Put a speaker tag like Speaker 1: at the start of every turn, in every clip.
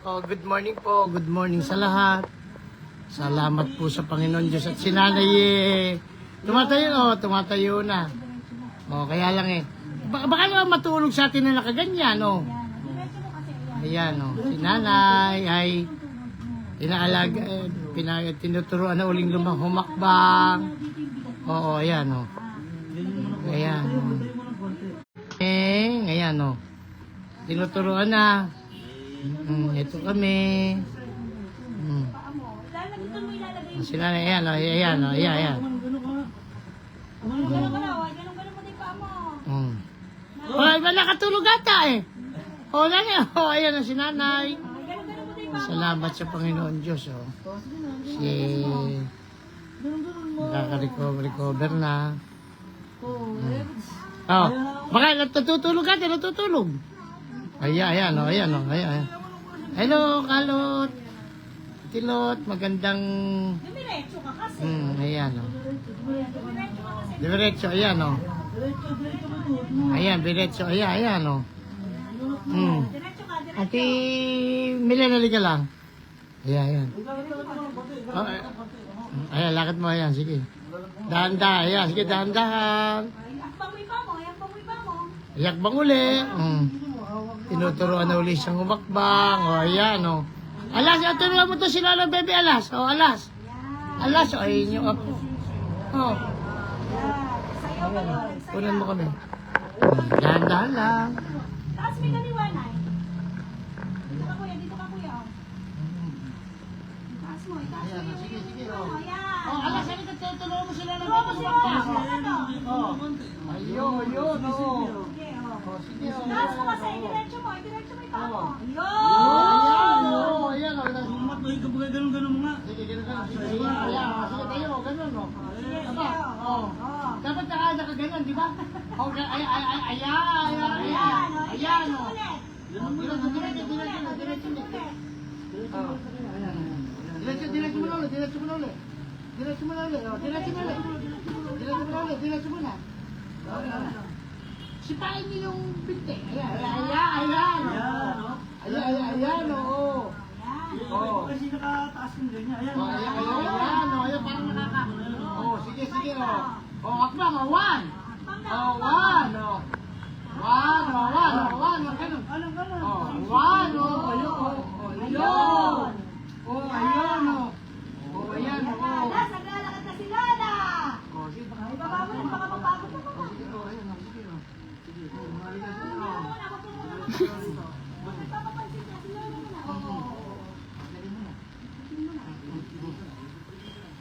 Speaker 1: Oh, good morning po. Good morning sa lahat. Salamat po sa Panginoon Diyos at sinanay tumatayo na. Oh, kaya lang baka naman matulog sa atin na nakaganyan, oh. Ayan, oh. Si nanay ay tinuturuan na uling humakbang. Oo, ayan, oh. Ayan, oh. Ayan, oh. Tinuturuan na. Ito kami. Si nanay, ayan, oh. Ayan, oh. Ayan. Oh, iba nakatulog ata eh. Oh, nanay, oh, ayan na si nanay. Salamat sa Panginoon Diyos, oh. Nakaka-recover na. Oh, baka natutulog ka, natutulog. Ayan, oh, ayan, oh, ayan. Hello, Kalot. Tilot, magandang...
Speaker 2: Diretso ka kasi.
Speaker 1: Ayan, oh. Diretso, ayan, oh. Ayan, diretso, ayan, oh.
Speaker 2: Diretso ka, diretso.
Speaker 1: Ate, milenali ka lang. Ayan. Oh, ayan, lakad mo, ayan, sige. Dahan-dahan, ayan, sige, dahan-dahan.
Speaker 2: Akbang mo iba mo, ayakbang mo iba mo.
Speaker 1: Yakbang uli. Tinuturuan na uli siyang humakbang. O, ayan, o. Alas, turuan mo to si Lola Bebe, alas. O, alas. Alas, o, ayun yung apo. O.
Speaker 2: Sayaw ka doon, nagsayaw.
Speaker 1: Kunan mo kami. Dahan-dahan lang.
Speaker 2: Taas may kaliwanay. Dito ka kuya, dito ka kuya. Taas mo, itaas mo yung...
Speaker 1: Sige.
Speaker 2: Oh, yan.
Speaker 1: O, alas, ano ka tuturuan mo si Lola
Speaker 2: Turuan
Speaker 1: Bebe
Speaker 2: mo si
Speaker 1: humakbang?
Speaker 2: Lola.
Speaker 1: O. Ayun, o.
Speaker 2: Sige, oh.
Speaker 1: O, sige, o.
Speaker 2: Taas mo kasi, diretso mo iba mo.
Speaker 1: Ayan,
Speaker 2: Ayun!
Speaker 1: o. Ayan, o.
Speaker 3: Umat mo, ikaw ba ganun mo nga?
Speaker 1: Sige, ganun. Sige, ayan, o. Sige tayo, ganun, o.
Speaker 2: Sige,
Speaker 1: Aba,
Speaker 2: sige,
Speaker 1: o.
Speaker 2: oh.
Speaker 1: Dapat nakaganon, di ba? O, ayan,
Speaker 2: Ayan,
Speaker 1: o. Diretso mo na ulit. Diretso mo na. Sipain niyo yung binte. Ayan, oo. Oh.
Speaker 3: Kasi nakataas yung ganyan. Ayan.
Speaker 1: Ayan, parang nakaka. Oh, sige, oh. Oh, akbang, oh, one. Oh, one, oh. One, ganun.
Speaker 3: Alam ka na.
Speaker 1: Oh, one, oh, ayun. Oh, ayun, oh. Oh, ayan, oh.
Speaker 2: Naglalakad na si Lola!
Speaker 1: Oh, sige, baka
Speaker 2: Ibaba mo lang, baka mapagod na
Speaker 1: Oh, sige, oh, ayun, oh, sige, oh. Sige, oh, maligas na, oh.
Speaker 2: Nagpapapansin niya si Lola muna. Oo.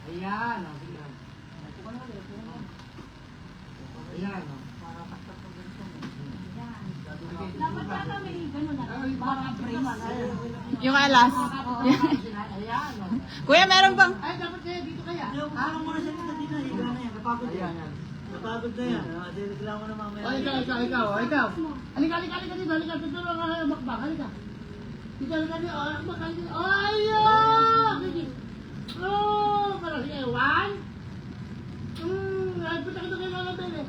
Speaker 1: Ayan, oh, sige. Ayan, oh.
Speaker 2: Dapat yata may ganun na.
Speaker 1: Baka brace.
Speaker 4: Yung alas.
Speaker 1: Ayan, oh.
Speaker 4: Kuya, meron bang...
Speaker 1: Ay, dapat kaya dito kaya.
Speaker 3: Parang muna siya dito. Ikaw na yan. Napagod na yan. Napagod na yan. Reklamo na mamaya.
Speaker 1: Oh, ikaw. Halika dito. Tutulong ka kayo makbang. Halika. Dito, halika dito. Oh, ayun! Sige. Oh, parang sige. One. Ay, punta ka doon kay Lola Bebe.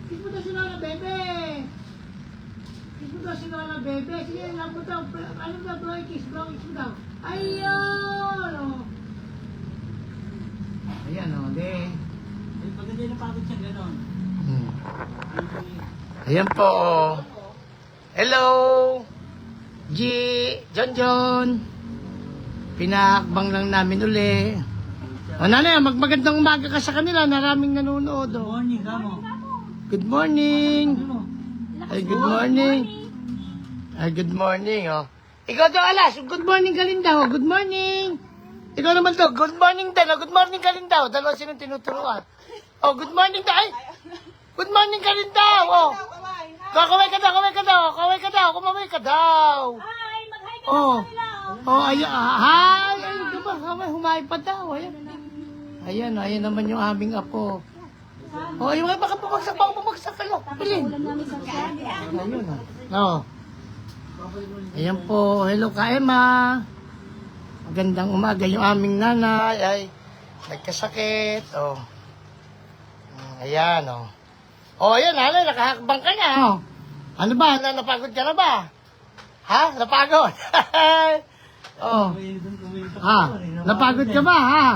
Speaker 1: Punta si Lola Bebe. Sige, lang mo daw. Ano daw, blow kiss mo daw. Ayun! Oh. Ayan, oh, de.
Speaker 3: Pag hindi napagod siya, gano'n.
Speaker 1: Ayan po. Hello! John. Pinakbang lang namin uli. O nanay, magmagandang umaga ka sa kanila. Maraming nanonood.
Speaker 3: Good
Speaker 1: Oh.
Speaker 3: morning, kamo.
Speaker 1: Good morning.
Speaker 3: Ano?
Speaker 1: Ay, good morning. Good morning, oh. Ikaw daw, alas. Good morning ka rin daw. Good morning. Ikaw naman daw. Good morning daw. Good morning ka rin daw. Dalawa silang tinuturuan. Oh, good morning daw. Ay, good morning ka rin daw. Oh. Kaway ka daw. Kumaway ka daw.
Speaker 2: Hi! Mag-hi ka
Speaker 1: Oh.
Speaker 2: sa kanila.
Speaker 1: Oh, ayan. Hi. Ayun ka ba? Humahay pa daw. Ayan, ayan naman yung aming apo. Oh, yung baka bumagsak ka lang. Bilin. Ayun, oh. Ayan po. Hello, ka Emma. Magandang umaga. Yung aming nanay ay nagkasakit. Oh. Ayan, oh. Oh, ayan, nanay. Nakahakbang ka na. Oh. Ano ba? Napagod ka na ba? Ha? Napagod? Oh. Ha? Napagod ka ba, ha?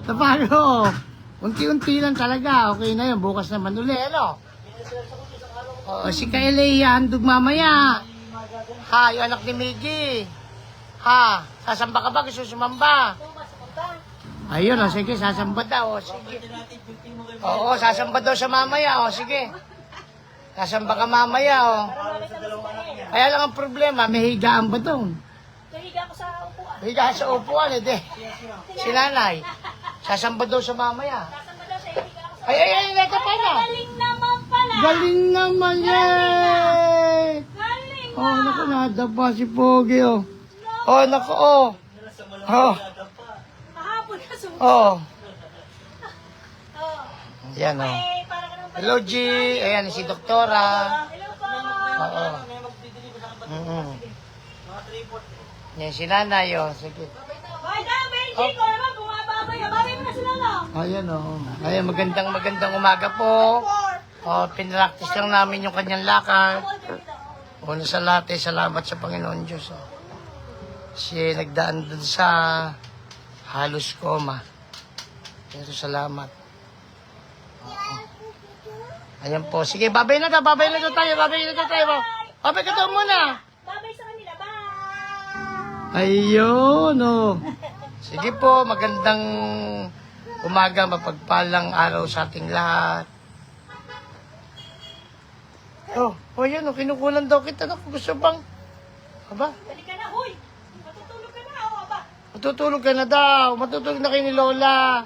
Speaker 1: Napagod. Unti-unti lang talaga. Okay na yun. Bukas naman uli, ano? Oh, si Kailay, handog mamaya. Ha, yung anak ni Miggy. Ha, sasamba ka ba? Gusto sumamba? Ayun, oh, sige, sasamba daw. Oh, sige. Oo, sasamba daw sa mamaya. Oh, sige. Sasamba ka mamaya, oh. Kaya lang ang problema, may higaan ba doon?
Speaker 2: Nahiga ko sa upuan.
Speaker 1: Higaan sa upuan, eh, de. Si nanay. Sasamba daw sa mamaya.
Speaker 2: Sasamba daw siya, higa ako sa
Speaker 1: Ay, neta pa na.
Speaker 2: Galing naman pala.
Speaker 1: Galing naman, yay!
Speaker 2: Galing
Speaker 1: Oh, naku, nadapa si Pogi, oh. Oh, naku, oh. Oh,
Speaker 2: Kahapon ka sumunod.
Speaker 1: oh.
Speaker 2: Oh.
Speaker 1: Yan, oh.
Speaker 2: Eh, para ka naman pala.
Speaker 1: Hello, G. Ayan, si Doktora.
Speaker 2: Hello po.
Speaker 1: Oo.
Speaker 3: May magbibili ko sa kapatid.
Speaker 1: Mm-hmm.
Speaker 3: Mga 3-4.
Speaker 1: Yan, si nanay, oh. Sige.
Speaker 2: Hoy, daw, Benji, ko naman, bumababay. Babay mo na sila, no?
Speaker 1: Ayan, oh. Ayan, magandang umaga po. Oh, pinractice lang namin yung kanyang lakad. Una sa lahat, salamat sa Panginoon Diyos, oh. Siya nagdaan dun sa halos coma. Pero salamat. Oo. Ayan po. Sige, babay na tayo, babay na tayo. Babay ka daw muna.
Speaker 2: Babay sa kanila. Bye.
Speaker 1: Ayun, oh. Sige po, magandang umaga, mapagpalang araw sa ating lahat. Oh, yan, oh, kinukulan daw kita. Naku, gusto bang? Aba,
Speaker 2: Balik ka na, huy. Matutulog ka na, o, aba.
Speaker 1: matutulog ka na daw. Matutulog na kayo ni Lola.